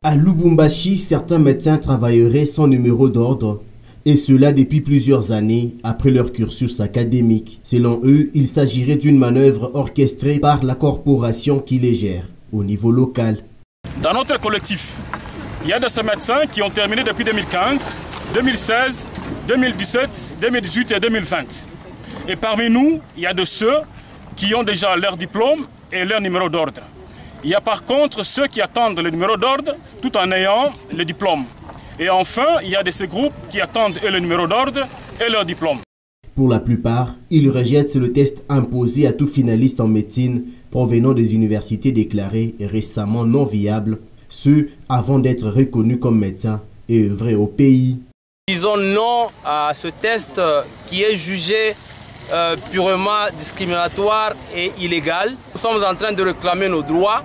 À Lubumbashi, certains médecins travailleraient sans numéro d'ordre, et cela depuis plusieurs années après leur cursus académique. Selon eux, il s'agirait d'une manœuvre orchestrée par la corporation qui les gère, au niveau local. Dans notre collectif, il y a de ces médecins qui ont terminé depuis 2015, 2016, 2017, 2018 et 2020. Et parmi nous, il y a de ceux qui ont déjà leur diplôme et leur numéro d'ordre. Il y a par contre ceux qui attendent le numéro d'ordre tout en ayant le diplôme. Et enfin, il y a de ces groupes qui attendent le numéro d'ordre et leur diplôme. Pour la plupart, ils rejettent le test imposé à tout finaliste en médecine provenant des universités déclarées récemment non viables, ceux avant d'être reconnus comme médecins et œuvrer au pays. Disons non à ce test qui est jugé purement discriminatoire et illégal. Nous sommes en train de réclamer nos droits.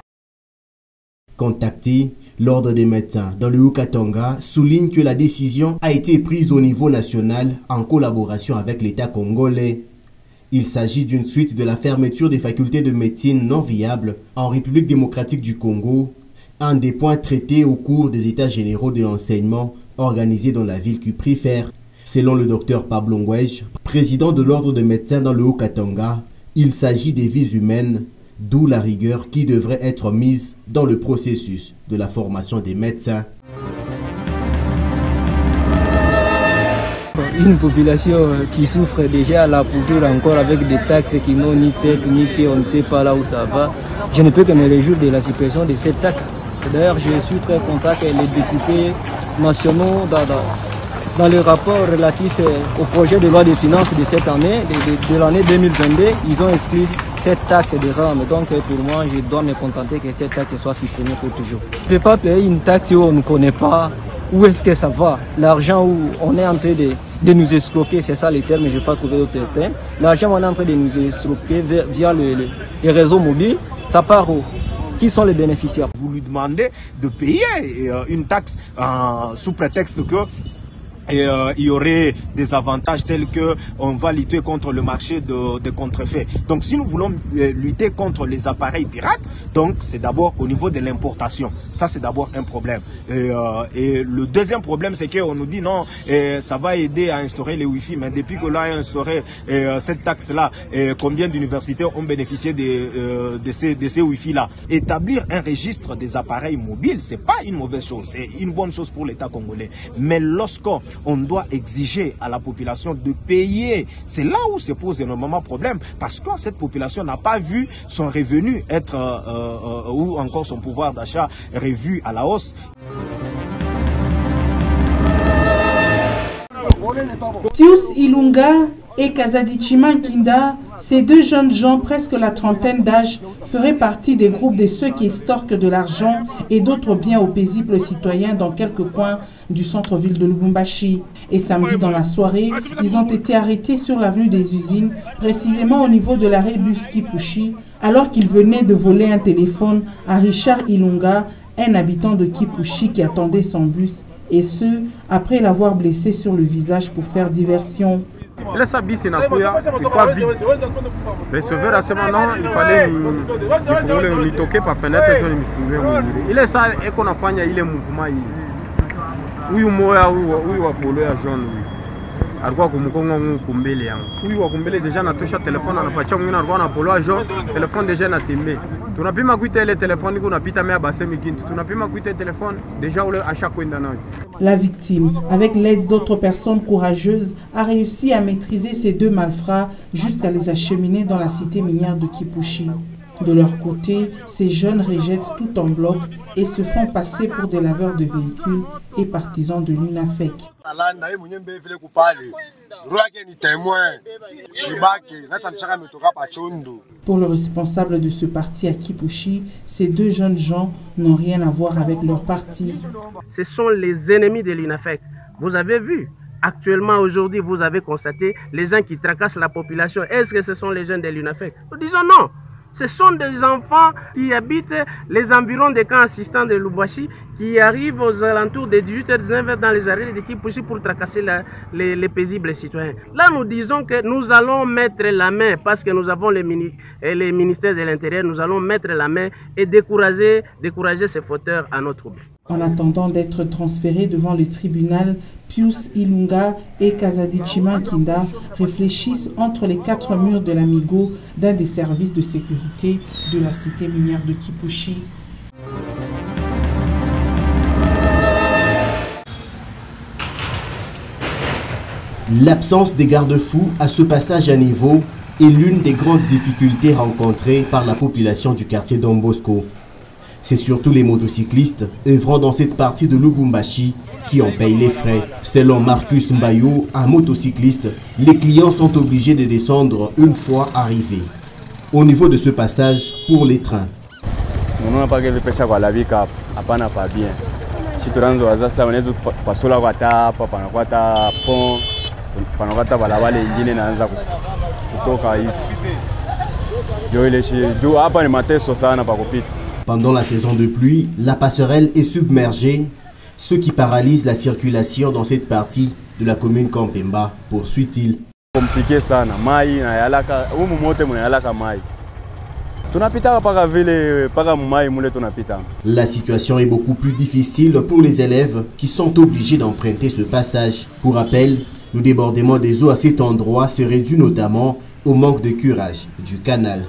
Contacté, l'Ordre des médecins dans le Haut-Katanga souligne que la décision a été prise au niveau national en collaboration avec l'État congolais. Il s'agit d'une suite de la fermeture des facultés de médecine non viables en République démocratique du Congo, un des points traités au cours des États généraux de l'enseignement organisés dans la ville qui préfère. Selon le docteur Pablo Ngwej, président de l'Ordre des médecins dans le Haut-Katanga, il s'agit des vies humaines, d'où la rigueur qui devrait être mise dans le processus de la formation des médecins. Une population qui souffre déjà à la pourrir encore avec des taxes qui n'ont ni tête ni queue, on ne sait pas là où ça va. Je ne peux que me réjouir de la suppression de cette taxe. D'ailleurs, je suis très content que les députés nationaux, dans le rapport relatif au projet de loi de finances de cette année, de l'année 2022, ils ont inscrit cette taxe de rame. Donc pour moi, je dois me contenter que cette taxe soit supprimée pour toujours. Je ne peux pas payer une taxe où on ne connaît pas où est-ce que ça va. L'argent où on est en train de nous escroquer, c'est ça le terme, je n'ai pas trouvé d'autre terme. L'argent où on est en train de nous escroquer via les réseaux mobiles, ça part où? Qui sont les bénéficiaires? Vous lui demandez de payer une taxe sous prétexte que il y aurait des avantages tels que on va lutter contre le marché de contrefaits. Donc si nous voulons lutter contre les appareils pirates, donc c'est d'abord au niveau de l'importation. Ça c'est d'abord un problème. Et le deuxième problème c'est qu'on nous dit non, ça va aider à instaurer les Wi-Fi, mais depuis que l'on a instauré cette taxe-là, combien d'universités ont bénéficié de ces Wi-Fi-là? Établir un registre des appareils mobiles, c'est pas une mauvaise chose, c'est une bonne chose pour l'État congolais. Mais lorsqu'on doit exiger à la population de payer, c'est là où se pose énormément de problèmes, parce que cette population n'a pas vu son revenu être, ou encore son pouvoir d'achat revu à la hausse. Pius Ilunga et Kazadichima Kinda, ces deux jeunes gens, presque la trentaine d'âge, feraient partie des groupes de ceux qui estorquent de l'argent et d'autres biens aux paisibles citoyens dans quelques coins du centre-ville de Lubumbashi. Et samedi dans la soirée, ils ont été arrêtés sur l'avenue des Usines, précisément au niveau de l'arrêt bus Kipushi, alors qu'ils venaient de voler un téléphone à Richard Ilunga, un habitant de Kipushi qui attendait son bus, et ce, après l'avoir blessé sur le visage pour faire diversion. Ile sa bisi inakuya ilikuwa vide. Mais sauver à ce moment il fallait nifungule nitoke pa fenêtre tu nifungue mwingine. Ile sa eko nafanya ile mouvement hii. Huyu moya huyu wa polo ya jaune huyu. Alikuwa kumkonga kumbele yangu. Huyu wa kumbele deja natosha telefone anapacha mwingine alikuwa na polo ya jaune, telefone deja na tembe. Tunapima kuita ile telefone iko napita mea basemi kintu. Tunapima kuita telefone deja ule acha kwenda nayo. La victime, avec l'aide d'autres personnes courageuses, a réussi à maîtriser ces deux malfrats jusqu'à les acheminer dans la cité minière de Kipushi. De leur côté, ces jeunes rejettent tout en bloc et se font passer pour des laveurs de véhicules et partisans de l'UNAFEC. Pour le responsable de ce parti à Kipushi, ces deux jeunes gens n'ont rien à voir avec leur parti. Ce sont les ennemis de l'UNAFEC. Vous avez vu, actuellement aujourd'hui, vous avez constaté les gens qui tracassent la population. Est-ce que ce sont les jeunes de l'UNAFEC? Nous disons non. Ce sont des enfants qui habitent les environs des camps assistants de Lubumbashi, qui arrivent aux alentours de 18h-19h dans les arrêts de Kipushi pour tracasser les paisibles citoyens. Là, nous disons que nous allons mettre la main, parce que nous avons les ministères de l'Intérieur, nous allons mettre la main et décourager ces fauteurs à nos troubles. En attendant d'être transférés devant le tribunal, Pius Ilunga et Kazadi Chimankinda réfléchissent entre les 4 murs de l'Amigo d'un des services de sécurité de la cité minière de Kipushi. L'absence des garde-fous à ce passage à niveau est l'une des grandes difficultés rencontrées par la population du quartier Don Bosco. C'est surtout les motocyclistes œuvrant dans cette partie de Lubumbashi qui en payent les frais. Selon Marcus Mbayo, un motocycliste, les clients sont obligés de descendre une fois arrivés. Au niveau de ce passage, pour les trains. Pendant la saison de pluie, la passerelle est submergée, ce qui paralyse la circulation dans cette partie de la commune Kampemba, poursuit-il. Compliqué ça, la situation est beaucoup plus difficile pour les élèves qui sont obligés d'emprunter ce passage. Pour rappel, le débordement des eaux à cet endroit serait dû notamment au manque de curage du canal.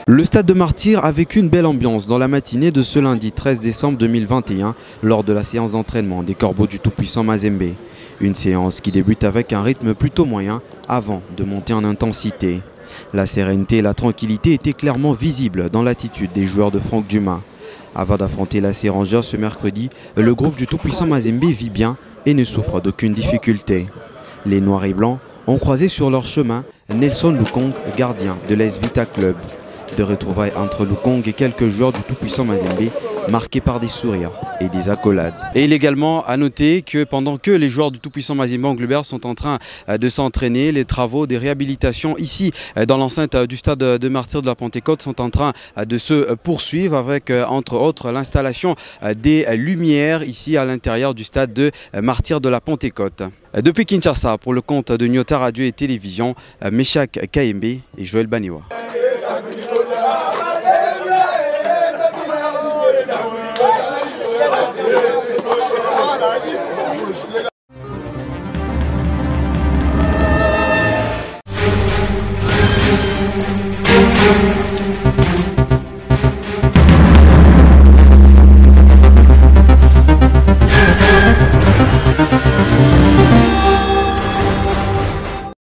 Le stade de Martyrs a vécu une belle ambiance dans la matinée de ce lundi 13 décembre 2021 lors de la séance d'entraînement des Corbeaux du tout-puissant Mazembe. Une séance qui débute avec un rythme plutôt moyen avant de monter en intensité. La sérénité et la tranquillité étaient clairement visibles dans l'attitude des joueurs de Franck Dumas. Avant d'affronter la Rangers ce mercredi, le groupe du tout-puissant Mazembe vit bien et ne souffre d'aucune difficulté. Les Noirs et Blancs ont croisé sur leur chemin Nelson Lukong, gardien de l'AS Vita Club. De retrouvailles entre Lukong et quelques joueurs du tout-puissant Mazembe, marqués par des sourires et des accolades. Et il est également à noter que pendant que les joueurs du tout-puissant Mazembe Anglebert sont en train de s'entraîner, les travaux de réhabilitation ici dans l'enceinte du stade de Martyrs de la Pentecôte sont en train de se poursuivre avec entre autres l'installation des lumières ici à l'intérieur du stade de Martyrs de la Pentecôte. Depuis Kinshasa, pour le compte de Nyota Radio et Télévision, Meshak Kayembe et Joël Baniwa. Thank you.